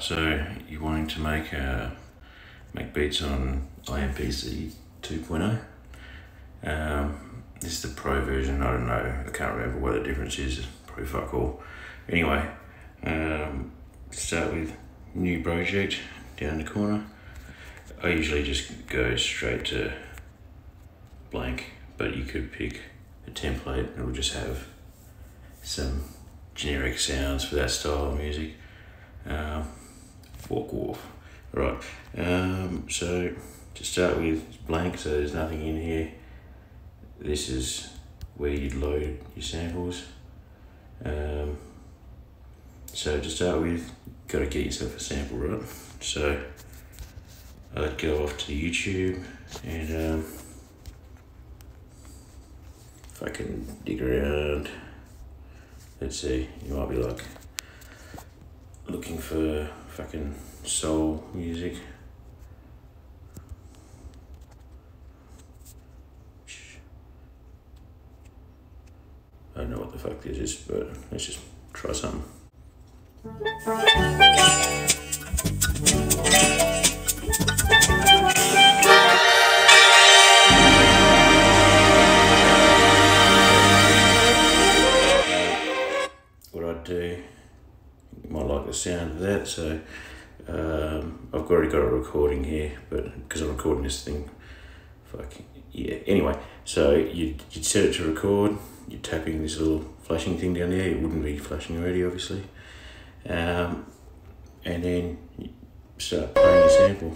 So you're wanting to make beats on iMPC 2.0. This is the pro version. I don't know. I can't remember what the difference is. Probably fuck all. Anyway, start with new project down the corner. I usually just go straight to blank, but you could pick a template and it'll just have some generic sounds for that style of music. Walk off. Right. So to start with, blank, so there's nothing in here. This is where you'd load your samples. So to start with, you've got to get yourself a sample, right? So I'd go off to YouTube and if I can dig around, let's see, you might be like looking for fucking soul music. I don't know what the fuck this is, but let's just try something. What I'd do, you might like the sound of that, so I've already got a recording here, but because I'm recording this thing, fuck yeah. Anyway, so you'd set it to record. You're tapping this little flashing thing down there. It wouldn't be flashing already, obviously. And then you start playing your sample.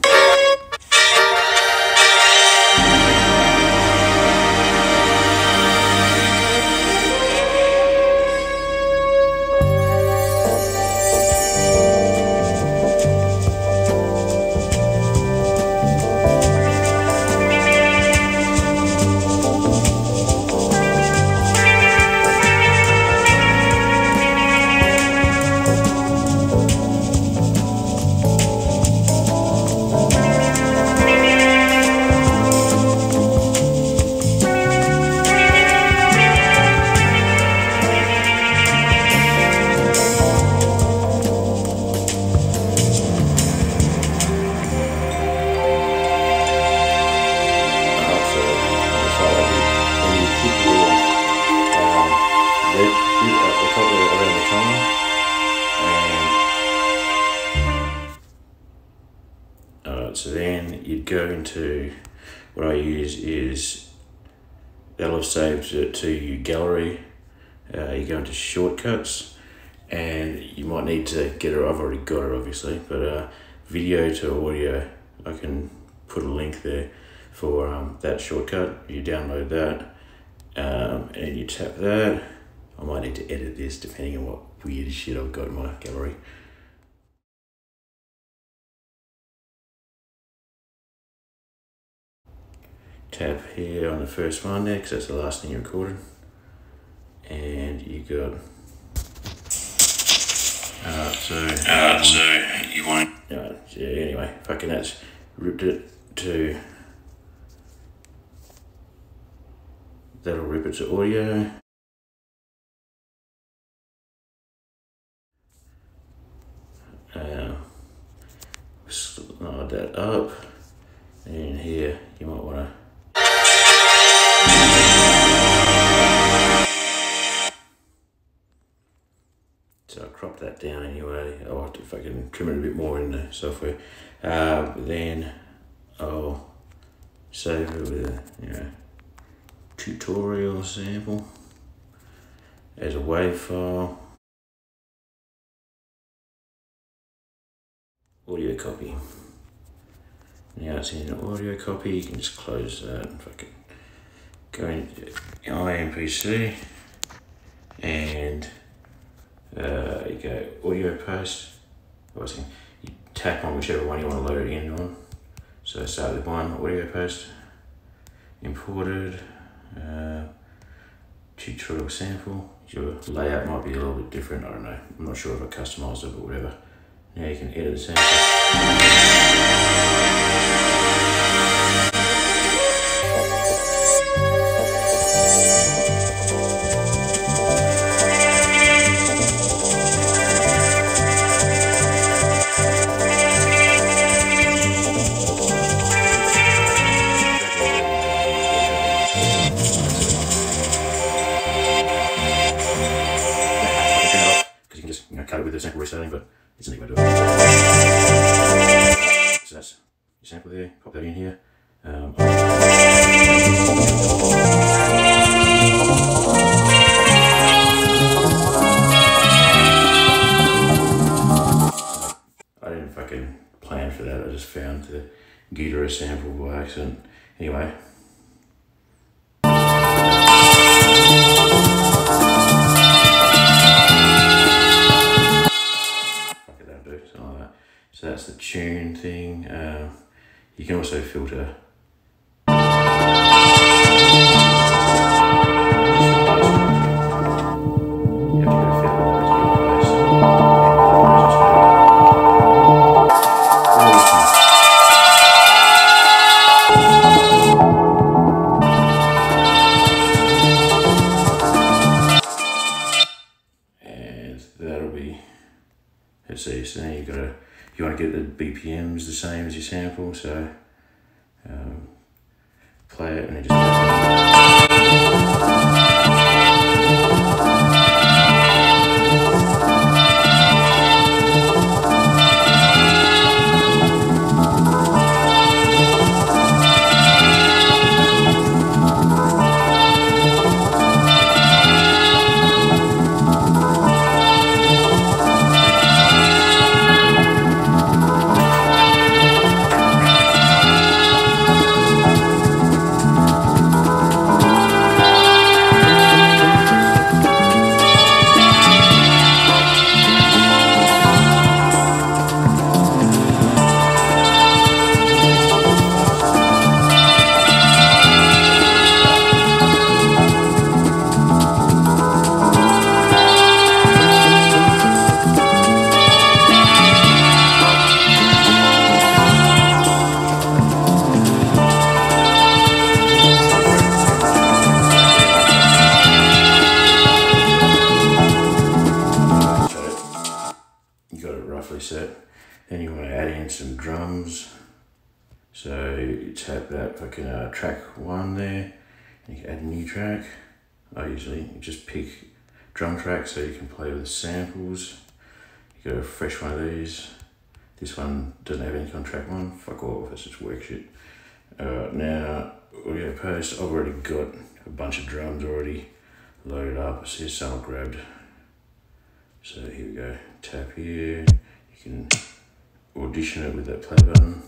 So then you'd go into, what I use is, that'll have saved it to your gallery. You go into shortcuts and you might need to get it, I've already got it obviously, but video to audio, I can put a link there for that shortcut. You download that and you tap that. I might need to edit this depending on what weird shit I've got in my gallery. Tap here on the first one there, because that's the last thing you recorded. And you got... so you want... yeah, anyway, fucking that's ripped it to... That'll rip it to audio. Slide that up. And here, you might want to... So I crop that down anyway. I'll have to fucking trim it a bit more in the software. Then I'll save it with a tutorial sample as a WAV file. Audio copy. Now it's in an audio copy. You can just close that and fucking go into iMPC and you go audio post. You tap on whichever one you want to load it in on. So start with one, audio post, imported, tutorial sample. Your layout might be a little bit different, I don't know. I'm not sure if I customized it, but whatever. Now you can edit the sample. storytelling, but it's a neat way to do it. So that's your sample there, pop that in here. I didn't fucking plan for that, I just found the guitar sample by accident. Anyway. Fuck it, that'll do, something like that. So that's the tune thing. You can also filter. Let's see, so now you want to get the BPMs the same as your sample, so play it and then just set. Then you want to add in some drums. So you tap that fucking track 1 there, and you can add a new track. I usually just pick drum tracks so you can play with the samples. You go fresh one of these. This one doesn't have anything on track 1. Fuck off, that's just work shit. Now audio post. I've already got a bunch of drums already loaded up. So here's some I grabbed. So here we go. Tap here. You can audition it with that play button.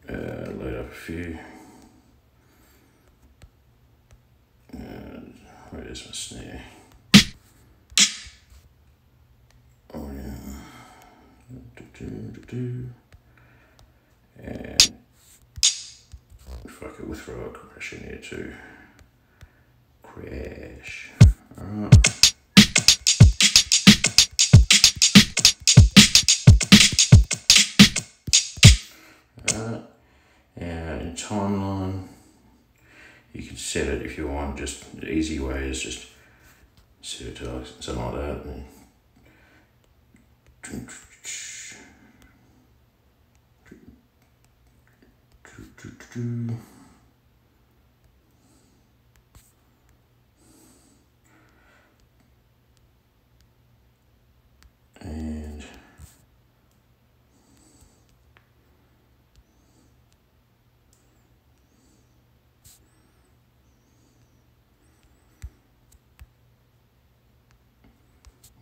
Load up a few. Where's my snare? Oh yeah. And fuck it, we'll throw a crash in here too. Crash. Alright. In timeline, you can set it if you want. Just the easy way is just set it to like something like that. And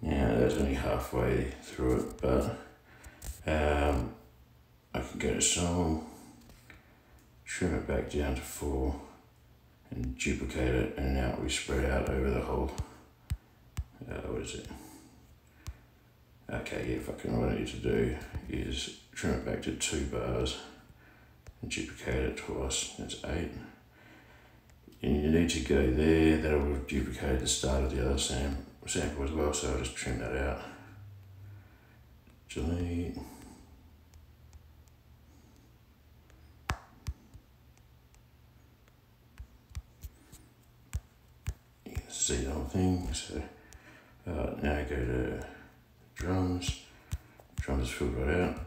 yeah, that's only halfway through it, but I can go to song, trim it back down to 4 and duplicate it, and now we spread out over the whole, what is it? Okay, yeah, fucking what I need to do is trim it back to 2 bars and duplicate it twice. That's 8. And you need to go there, that will duplicate the start of the other sample as well, so I'll just trim that out. Delete. You can see the whole thing, so now I go to drums. Drums is filled right out.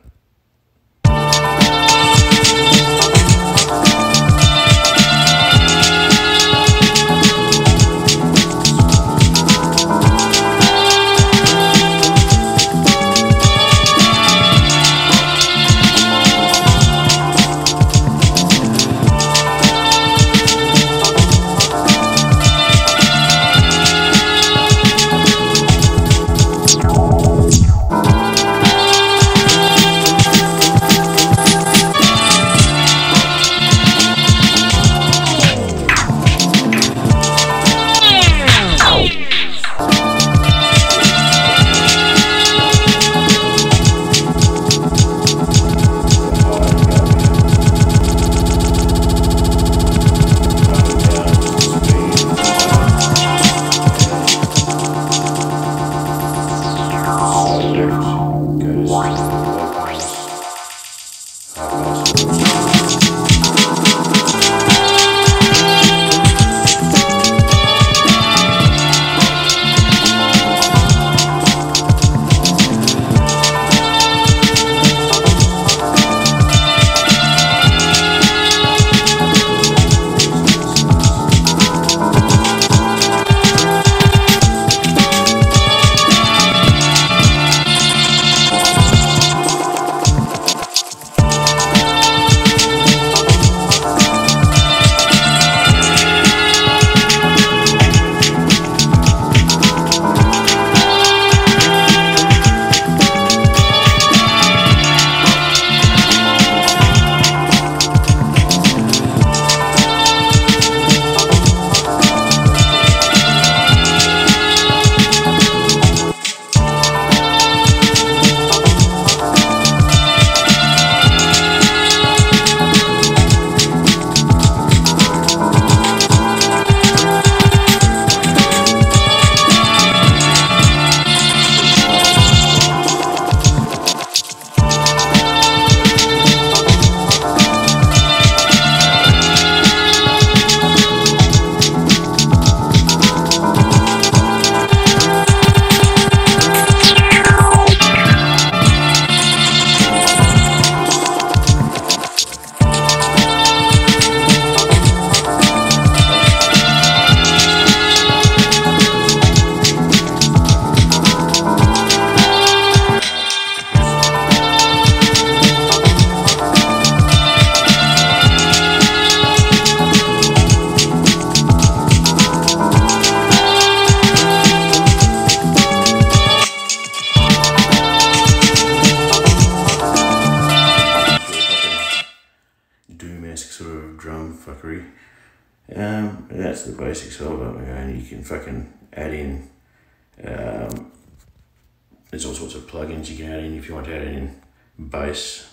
fuckery. And that's the basics of it, and you can fucking add in, there's all sorts of plugins you can add in if you want to add in bass.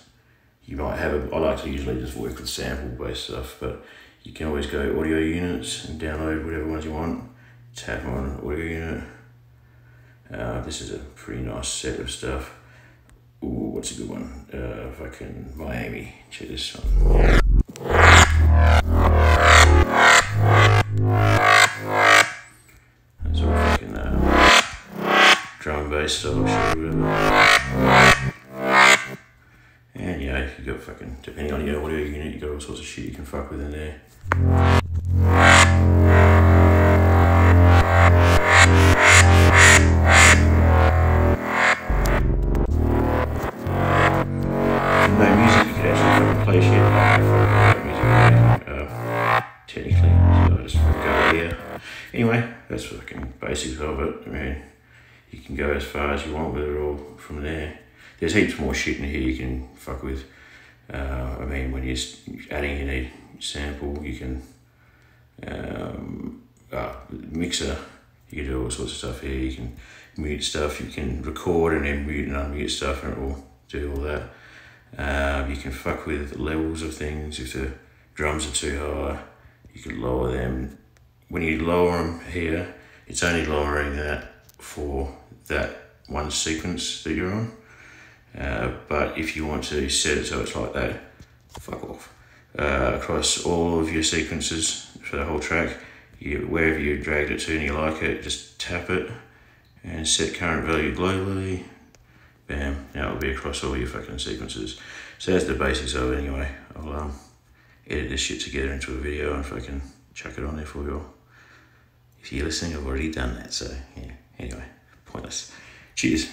You might have I like to usually just work with sample based stuff, but you can always go audio units and download whatever ones you want, tap on audio unit. This is a pretty nice set of stuff. Ooh, what's a good one? Fucking Miami, check this one. That's all fucking drum and bass style shit or whatever. And yeah, you got fucking, depending on your audio unit, you got all sorts of shit you can fuck with in there. No music, you could actually fucking play shit. Technically, so I just go here. Anyway, that's fucking basics of it. I mean, you can go as far as you want with it all from there. There's heaps more shit in here you can fuck with. I mean, when you're adding in a sample, you can mixer. You can do all sorts of stuff here. You can mute stuff. You can record and then mute and unmute stuff, and it will do all that. You can fuck with levels of things. If the drums are too high, you can lower them. When you lower them here, it's only lowering that for that one sequence that you're on. But if you want to set it so it's like that, fuck off. Across all of your sequences for the whole track, wherever you dragged it to and you like it, just tap it and set current value globally. Bam, now it'll be across all your fucking sequences. So that's the basics of it anyway. I'll edit this shit together into a video and fucking chuck it on there for you all. If you're listening, I've already done that, so yeah, anyway, pointless. Cheers.